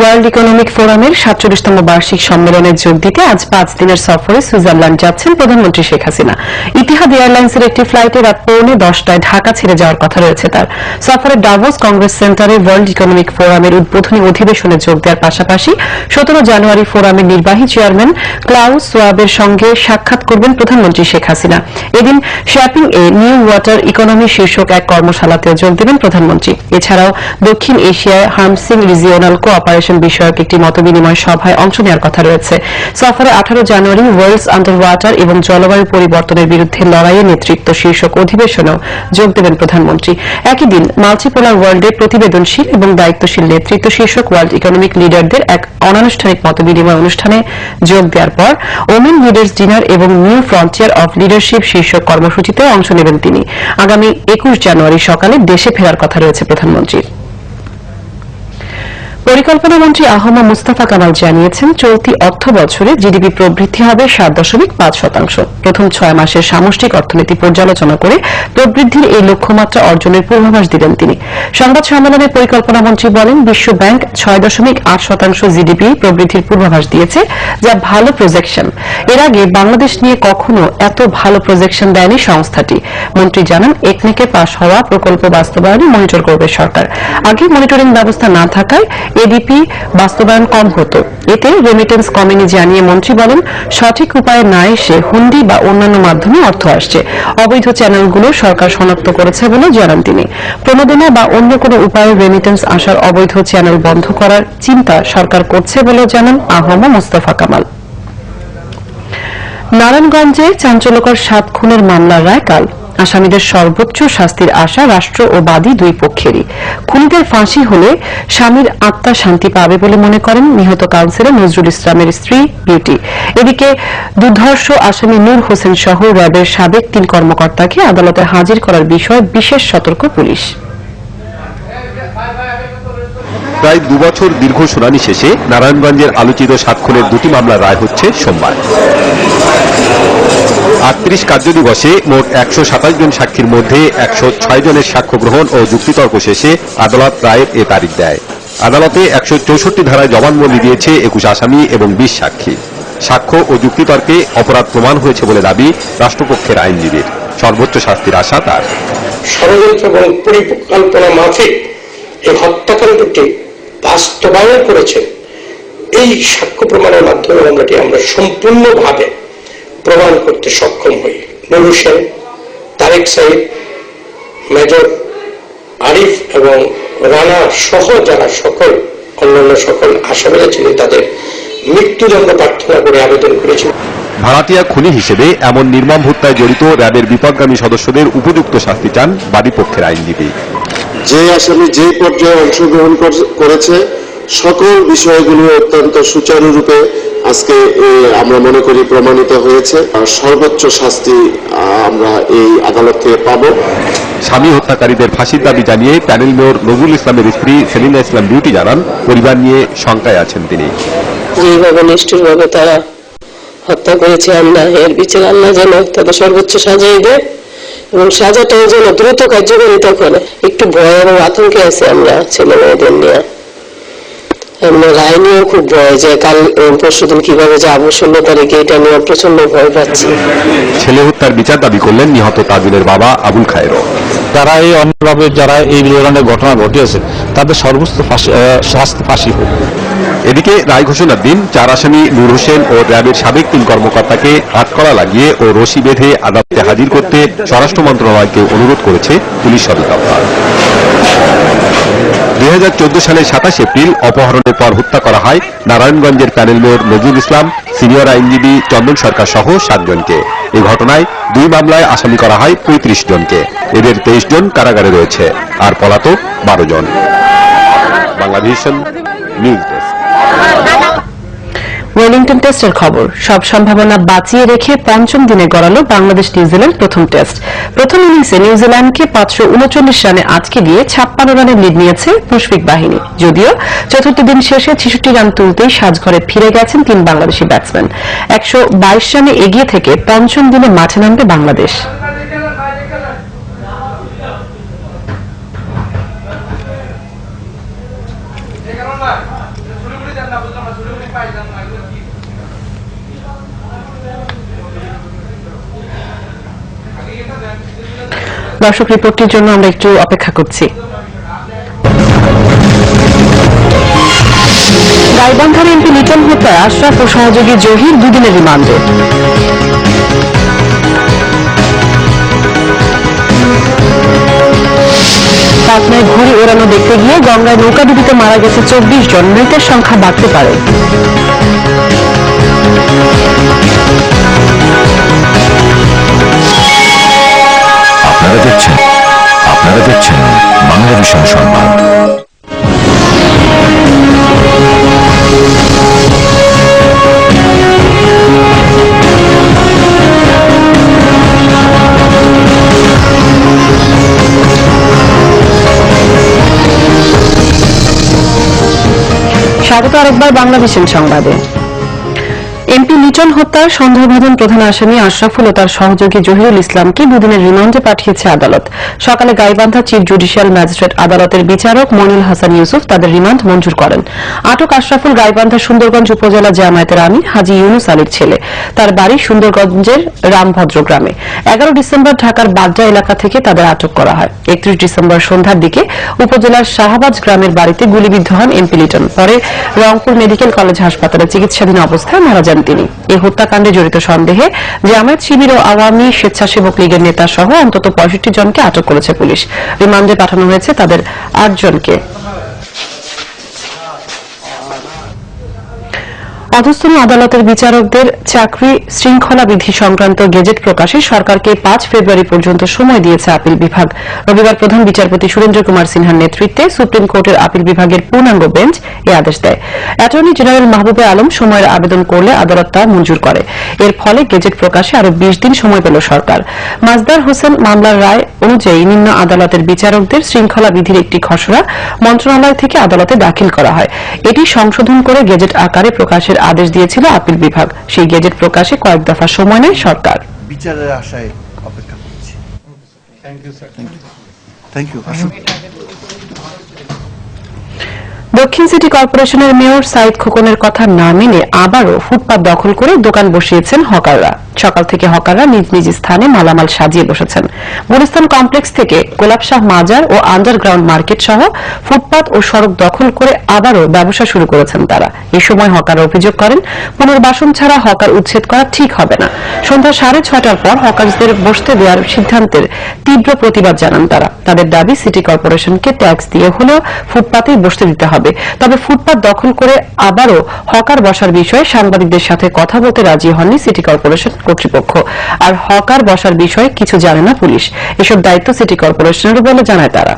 World economic ফোরামের 47তম বার্ষিক সম্মেলনে যোগ দিতে আজ 5 দিনের সফরে সুইজারল্যান্ড যাচ্ছেন প্রধানমন্ত্রী শেখ হাসিনা। ইতিহাদ এয়ারলাইন্সের একটি ফ্লাইটে রাত 9:45 ঢাকা ছেড়ে যাওয়ার কথা রয়েছে তার। সফরে ডাভোস কংগ্রেস সেন্টারে ওয়ার্ল্ড ইকোনমিক ফোরামের উদ্বোধনী অধিবেশনে যোগ দেওয়ার পাশাপাশি 17 জানুয়ারি ফোরামের নির্বাহী চেয়ারম্যান ক্লাউস সোয়াবের সঙ্গে সাক্ষাৎ করবেন প্রধানমন্ত্রী শেখ হাসিনা। এদিন শ্যাপিং এ নিউ ওয়াটার ইকোনমি শীর্ষক এক কর্মশালাতেও যোগ দেবেন প্রধানমন্ত্রী। এছাড়াও দক্ষিণ এশিয়ায় হামসিং রিজিওনাল কোঅপারেশন বিষয়ক একটি মতবিনিময় সভায় অংশ নেওয়ার কথা রয়েছে। সফরে 18 জানুয়ারি ওয়ার্ল্ডস আন্ডার ওয়াটার এবং জলবায়ু পরিবর্তনের বিরুদ্ধে লড়াইয়ে নেতৃত্ব শীর্ষক অধিবেশনেও যোগ দেবেন প্রধানমন্ত্রী। একই দিন মাল্টিপোলার ওয়ার্ল্ডে প্রতিবেদনশীল এবং দায়িত্বশীল নেতৃত্ব শীর্ষক ওয়ার্ল্ড ইকোনমিক লিডারদের এক অনানুষ্ঠানিক মতবিনিময় অনুষ্ঠানে যোগ দেওয়ার পর ওমেন লিডার্স ডিনার এবং নিউ ফ্রন্টিয়ার অফ লিডারশিপ শীর্ষক কর্মসূচিতে অংশ নেবেন তিনি। আগামী 21 জানুয়ারি সকালে দেশে ফেরার কথা রয়েছে প্রধানমন্ত্রীর। পরিকল্পনা মন্ত্রী আহম মুস্তাফা কামাল জানিয়েছেন, চলতি অর্থ বছরে জিডিপি প্রবৃদ্ধি হবে 7.5%। প্রথম 6 মাসের সামষ্টিক অর্থনীতি পর্যালোচনা করে প্রবৃদ্ধির এই লক্ষ্যমাত্রা অর্জনের পূর্বাভাস দিলেন তিনি। সংবাদ সম্মেলনে পরিকল্পনা মন্ত্রী বলেন, বিশ্ব ব্যাংক 6.8% জিডিপি প্রবৃদ্ধির পূর্বাভাস দিয়েছে, যা ভালো প্রজেকশন। এর আগে বাংলাদেশ নিয়ে কখনো এত ভালো প্রজেকশন দেয়নি সংস্থাটি। মন্ত্রী জানান, একনেকে পাশ হওয়া প্রকল্প বাস্তবায়নে মনিটর করবে সরকার। আগে মনিটরিং ব্যবস্থা না থাকায় এডিপি বাস্তবায়ন কম হতো, এতে রেমিটেন্স কমেনি জানিয়ে মন্ত্রী বলেন, সঠিক উপায়ে না এসে হুন্ডি বা অন্যান্য মাধ্যমে অর্থ আসছে। অবৈধ চ্যানেলগুলো সরকার শনাক্ত করেছে বলে জানান তিনি। প্রণোদনা বা অন্য কোনো উপায়ে রেমিটেন্স আসার অবৈধ চ্যানেল বন্ধ করার চিন্তা সরকার করছে বলে জানান আহম মুস্তাফা কামাল। নারায়ণগঞ্জে চাঞ্চল্যকর 7 খুনের মামলার রায় কাল। আসামিদের সর্বোচ্চ শাস্তির আশা রাষ্ট্র ও বাদী দুই পক্ষেরই। খুনিদের ফাঁসি হলে স্বামীর আত্মা শান্তি পাবে বলে মনে করেন নিহত কাউন্সিলর নজরুল ইসলামের স্ত্রী বিউটি। এদিকে দুর্ধর্ষ আসামি নূর হোসেন সহ র্যাবের সাবেক 3 কর্মকর্তাকে আদালতে হাজির করার বিষয়ে বিশেষ সতর্ক পুলিশ। প্রায় 2 বছর দীর্ঘ শুনানি শেষে নারায়ণগঞ্জের আলোচিত 7 খুনের 2টি মামলার রায় হচ্ছে সোমবার। 38 কার্যদিবসে মোট 127 জন সাক্ষীর মধ্যে 106 জনের সাক্ষ্য গ্রহণ ও যুক্তিতর্ক শেষে আদালত রায়ের এ তারিখ দেয়। আদালতে 164 ধারায় জবানবন্দি দিয়েছে 21 আসামি এবং 20 সাক্ষী। সাক্ষ্য ও যুক্তিতর্কে অপরাধ প্রমাণ হয়েছে বলে দাবি রাষ্ট্রপক্ষের আইনজীবীর। সর্বোচ্চ শাস্তির আশা তার। ষড়যন্ত্র এবং পরিকল্পনা মাফিক এই হত্যাকাণ্ডটি বাস্তবায়ন করেছে এই সাক্ষ্য প্রমাণের মাধ্যমে আমরা সম্পূর্ণভাবে প্রমাণ করতে সক্ষম হই। নূর হোসেন, তারেক সাইদ, মেজর আরিফ এবং রানা সহ যারা অন্যান্য সকল আসামিরা ছিলেন তাদের মৃত্যুদণ্ড প্রার্থনা করে আবেদন করেছিল। ভাড়াটিয়া খুনি হিসেবে এমন নির্মম হত্যায় জড়িত র্যাবের বিপদগামী সদস্যদের উপযুক্ত শাস্তি চান বাদীপক্ষের আইনজীবী। যে আসামি যে পর্যায়ে অংশগ্রহণ করেছে সকল বিষয়গুলো অত্যন্ত সুচারুরূপে আজকে আমরা মনে করি প্রমাণিত হয়েছে। সর্বোচ্চ শাস্তি আমরা এই আদালত থেকে পাব। স্বামী হত্যাকারীদের ফাঁসির দাবি জানিয়ে প্যানেল মেয়র নজরুল ইসলামের স্ত্রী সেলিনা ইসলাম বিউটি জানান, পরিবার নিয়ে শঙ্কায় আছেন তিনি। যেভাবে নিষ্ঠুরভাবে তারা হত্যা করেছে, আমরা এর বিচার আল্লাহ যেন তাদের সর্বোচ্চ সাজাই দেয় এবং সাজাটাও যেন দ্রুত কার্যকারিতা করে। একটু ভয় এবং আতঙ্কে আছে আমরা ছেলে মেয়েদের নিয়ে। রায় নিয়েও খুব ভয় যে কাল পরশুদিন কিভাবে যাবো 16 তারিখে, এটা নিয়ে প্রচন্ড ভয় পাচ্ছি। ছেলে হত্যার বিচার দাবি করলেন নিহত তাজুলের বাবা আবুল খায়েরও। যারা এই অন্যভাবে যারা এই ধরনের ঘটনা ঘটিয়েছে তাদের সর্বোচ্চ শাস্তি ফাঁসি হোক। এদিকে রায় ঘোষণার দিন 4 আসামি নূর হোসেন ও র্যাবের সাবেক 3 কর্মকর্তাকে হাতকড়া লাগিয়ে ও রশি বেঁধে আদালতে হাজির করতে স্বরাষ্ট্র মন্ত্রণালয়কে অনুরোধ করেছে পুলিশ সদর দপ্তর। 2014 সালের 27 এপ্রিল অপহরণের পর হত্যা করা হয় নারায়ণগঞ্জের panel mayor Nazrul Islam, senior আইনজীবী চন্দন সরকার সহ 7 জনকে। এই ঘটনায় 2 মামলায় আসামি করা হয় 35 জনকে। এদের 23 জন কারাগারে রয়েছে, আর পলাতক 12 জন। Bangladesh news desk. ওয়েলিংটন টেস্টের খবর। সব সম্ভাবনা বাঁচিয়ে রেখে 5ম দিনে গড়ালো বাংলাদেশ নিউজিল্যান্ড প্রথম টেস্ট। প্রথম ইনিংসে নিউজিল্যান্ডকে 539 রানে আটকে দিয়ে 56 রানের লিড নিয়েছে মুশফিক বাহিনী। যদিও চতুর্থ দিন শেষে 66 রান তুলতেই সাজঘরে ফিরে গেছেন 3 বাংলাদেশি ব্যাটসম্যান। 122 রানে এগিয়ে থেকে 5ম দিনে মাঠে নামবে বাংলাদেশ। দর্শক, রিপোর্টটির জন্য আমরা একটু অপেক্ষা করছি। গাইবান্ধার এমপি লিটন হত্যায় আশরাফ ও সহযোগী জহির দুদিনের রিমান্ডে। পাটনায় ঘুড়ি ওড়ানো দেখতে গিয়ে গঙ্গায় নৌকাডুবিতে মারা গেছে 24 জন, মৃতের সংখ্যা বাড়তে পারে। আপনারা দেখছেন বাংলাভিশন সংবাদ। স্বাগত আরেকবার বাংলাভিশন সংবাদে। এমপি লিটন হত্যার সন্দেহভাজন প্রধান আসামি আশরাফুল ও তার সহযোগী জহিরুল ইসলামকে দুদিনের রিমান্ডে পাঠিয়েছে আদালত। সকালে গাইবান্ধা চিফ জুডিশিয়াল ম্যাজিস্ট্রেট আদালতের বিচারক মনিল হাসান ইউসুফ তাদের রিমান্ড মঞ্জুর করেন। আটক আশরাফুল গাইবান্ধা সুন্দরগঞ্জ উপজেলা জামায়াতের আমির হাজি ইউনুস আলীর ছেলে। তার বাড়ি সুন্দরগঞ্জের রামভদ্র গ্রামে। 11 ডিসেম্বর ঢাকার বাড্ডা এলাকা থেকে তাদের আটক করা হয়। 31 ডিসেম্বর সন্ধ্যার দিকে উপজেলার শাহবাজ গ্রামের বাড়িতে গুলিবিদ্ধ হন এমপি লিটন। পরে রংপুর মেডিকেল কলেজ হাসপাতালে চিকিৎসাধীন অবস্থায় মারা যান তিনি। এই হত্যাকাণ্ডে জড়িত সন্দেহে জামায়াত শিবির ও আওয়ামী স্বেচ্ছাসেবক লীগের নেতা সহ অন্তত 65 জনকে আটক করেছে পুলিশ। রিমান্ডে পাঠানো হয়েছে তাদের 8 জনকে। অধস্তন আদালতের বিচারকদের চাকরি শৃঙ্খলা বিধি সংক্রান্ত গেজেট প্রকাশে সরকারকে 5 ফেব্রুয়ারি পর্যন্ত সময় দিয়েছে আপিল বিভাগ। রবিবার প্রধান বিচারপতি সুরেন্দ্র কুমার সিনহার নেতৃত্বে সুপ্রিম কোর্টের আপিল বিভাগের পূর্ণাঙ্গ বেঞ্চ এই আদেশ দেয়। অ্যাটর্নি জেনারেল মাহবুবে আলম সময়ের আবেদন করলে আদালত তা মঞ্জুর করে। এর ফলে গেজেট প্রকাশে আরো 20 দিন সময় পেল সরকার। মাজদার হোসেন মামলার রায় অনুযায়ী নিম্ন আদালতের বিচারকদের শৃঙ্খলা বিধির একটি খসড়া মন্ত্রণালয় থেকে আদালতে দাখিল করা হয়। এটি সংশোধন করে গেজেট আকারে প্রকাশের আদেশ দিয়েছিল আপিল বিভাগ। সেই গেজেট প্রকাশে কয়েক দফা সময় নেয় সরকার। বিচারের আশায় অপেক্ষা করছি। Thank you. দক্ষিণ সিটি কর্পোরেশনের মেয়র সাইদ খোকনের কথা না মেনে আবারও ফুটপাত দখল করে দোকান বসিয়েছেন হকাররা। সকাল থেকে হকাররা নিজ নিজ স্থানে মালামাল সাজিয়ে বসেছেন। গুলিস্তান কমপ্লেক্স থেকে গোলাপশাহ মাজার ও আন্ডারগ্রাউন্ড মার্কেট সহ ফুটপাত ও সড়ক দখল করে আবারও ব্যবসা শুরু করেছেন তারা। এ সময় হকাররা অভিযোগ করেন, পুনর্বাসন ছাড়া হকার উচ্ছেদ করা ঠিক হবে না। সন্ধ্যা 6:30টার পর হকারদের বসতে দেওয়ার সিদ্ধান্তের তীব্র প্রতিবাদ জানান তারা। তাদের দাবি, সিটি কর্পোরেশনকে ট্যাক্স দিয়ে হলেও ফুটপাতেই বসতে দিতে হবে। তবে ফুটপাত দখল করে আবারও হকার বসার বিষয়ে সাংবাদিকদের সাথে কথা বলতে রাজি হননি সিটি কর্পোরেশন কর্তৃপক্ষ। আর হকার বসার বিষয়ে কিছু জানে না পুলিশ। এসব দায়িত্ব সিটি কর্পোরেশনের বলে জানায় তারা।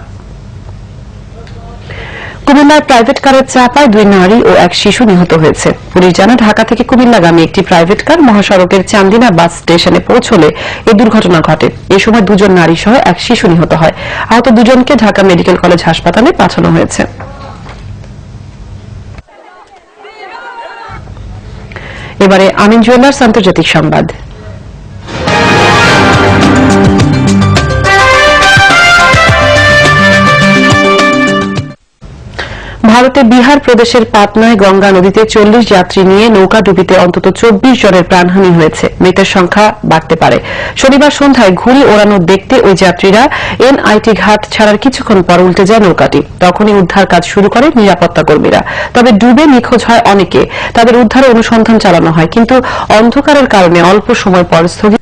কুমিল্লার প্রাইভেট কারের চাপায় 2 নারী ও 1 শিশু নিহত হয়েছে। পুলিশ জানায়, ঢাকা থেকে কুমিল্লাগামী একটি প্রাইভেট কার মহাসড়কের চান্দিনা বাস স্টেশনে পৌঁছলে এই দুর্ঘটনা ঘটে। এ সময় 2 জন নারী সহ 1 শিশু নিহত হয়। আহত 2 জনকে ঢাকা মেডিকেল কলেজ হাসপাতালে পাঠানো হয়েছে। এবারে আমিন জুয়েলার্স আন্তর্জাতিক সংবাদ। ভারতে বিহার প্রদেশের পাটনায় গঙ্গা নদীতে 40 যাত্রী নিয়ে নৌকা ডুবিতে অন্তত 24 জনের প্রাণহানি হয়েছে। মৃতের সংখ্যা বাড়তে পারে। শনিবার সন্ধ্যায় ঘুড়ি ওড়ানো দেখতে ওই যাত্রীরা এনআইটি ঘাট ছাড়ার কিছুক্ষণ পর উল্টে যায় নৌকাটি। তখনই উদ্ধার কাজ শুরু করে নিরাপত্তা কর্মীরা। তবে ডুবে নিখোঁজ হয় অনেকে। তাদের উদ্ধারে অনুসন্ধান চালানো হয়, কিন্তু অন্ধকারের কারণে অল্প সময় পর স্থগিত।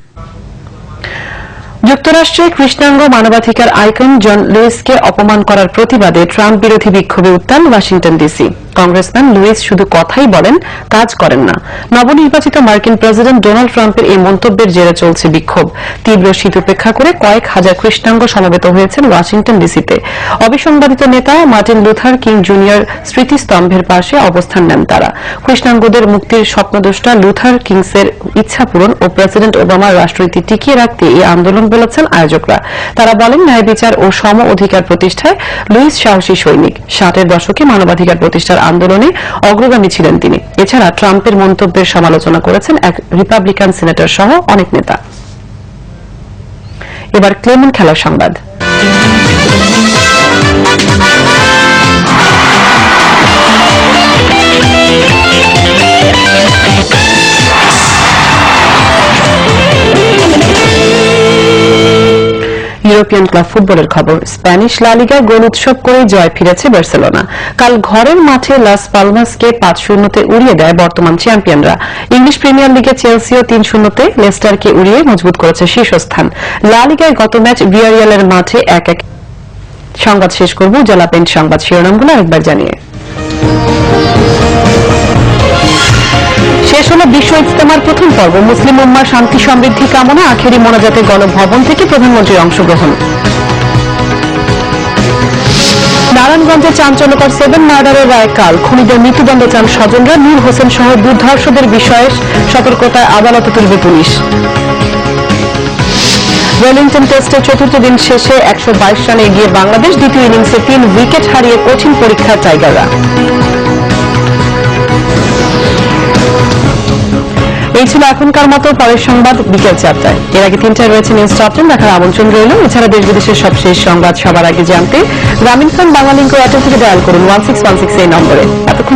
যুক্তরাষ্ট্রে কৃষ্ণাঙ্গ মানবাধিকার আইকন জন লুইসকে অপমান করার প্রতিবাদে ট্রাম্প বিরোধী বিক্ষোভে উত্তাল ওয়াশিংটন ডিসি। কংগ্রেসম্যান লুইস শুধু কথাই বলেন, কাজ করেন না। নবনির্বাচিত মার্কিন প্রেসিডেন্ট ডোনাল্ড ট্রাম্পের এই মন্তব্যের জেরে চলছে বিক্ষোভ। তীব্র শীত উপেক্ষা করে কয়েক হাজার কৃষ্ণাঙ্গ সমবেত হয়েছেন ওয়াশিংটন ডিসিতে। অবিসংবাদিত নেতা মার্টিন লুথার কিং জুনিয়র স্মৃতিস্তম্ভের পাশে অবস্থান নেন তারা। কৃষ্ণাঙ্গদের মুক্তির স্বপ্নদ্রষ্টা লুথার কিংসের ইচ্ছা পূরণ ও প্রেসিডেন্ট ওবামার রাষ্ট্রনীতি টিকিয়ে রাখতে এই আন্দোলন বলেছেন আয়োজকরা। তারা বলেন, ন্যায় বিচার ও সম অধিকার প্রতিষ্ঠায় লুইস সাহসী সৈনিক। 60-এর দশকে মানবাধিকার প্রতিষ্ঠার আন্দোলনে অগ্রগামী ছিলেন তিনি। এছাড়া ট্রাম্পের মন্তব্যের সমালোচনা করেছেন এক রিপাবলিকান সিনেটর সহ অনেক নেতা। এবার ক্লেমন খেলার সংবাদ। ইউরোপিয়ান ক্লাব ফুটবলের খবর। স্প্যানিশ লা লিগায় গোল উৎসব করে জয় ফিরেছে বার্সেলোনা। কাল ঘরের মাঠে লাস পালমাসকে 5-0 উড়িয়ে দেয় বর্তমান চ্যাম্পিয়নরা। ইংলিশ প্রিমিয়ার লিগে চেলসিও 3-0 লেস্টারকে উড়িয়ে মজবুত করেছে শীর্ষস্থান। লা লিগায় গত ম্যাচ ভিয়ারিয়ালের মাঠে 1-1। সংবাদ শেষ করব উজালা পেইন্ট সংবাদ শিরোনামগুলো আরেকবার জানিয়ে। শেষ হলো বিশ্ব ইজতেমার প্রথম পর্ব। মুসলিম উম্মার শান্তি সমৃদ্ধি কামনা আখেরি মোনাজাতে গণভবন থেকে প্রধানমন্ত্রীর অংশগ্রহণ। নারায়ণগঞ্জে চাঞ্চল্যকর 7 মার্ডারের রায় কাল। খুনিদের মৃত্যুদণ্ড চান স্বজনরা। নূর হোসেন সহ দুর্ধর্ষদের বিষয়ে সতর্কতায় আদালতে তুলবে পুলিশ। ওয়েলিংটন টেস্টের চতুর্থ দিন শেষে 122 রানে এগিয়ে বাংলাদেশ। দ্বিতীয় ইনিংসে 3 উইকেট হারিয়ে কঠিন পরীক্ষা টাইগাররা। এই ছিল এখনকার মতো, পরের সংবাদ বিকেল 4টায়। এর আগে 3টায় রয়েছে নিউজ টপ 10 দেখার আমন্ত্রণ রইল। এছাড়া দেশ বিদেশের সবশেষ সংবাদ সবার আগে জানতে গ্রামীণ ফোন বাংলা লিংক এয়ারটেল থেকে ডায়াল করুন 1616 এই নম্বরে। এতক্ষণ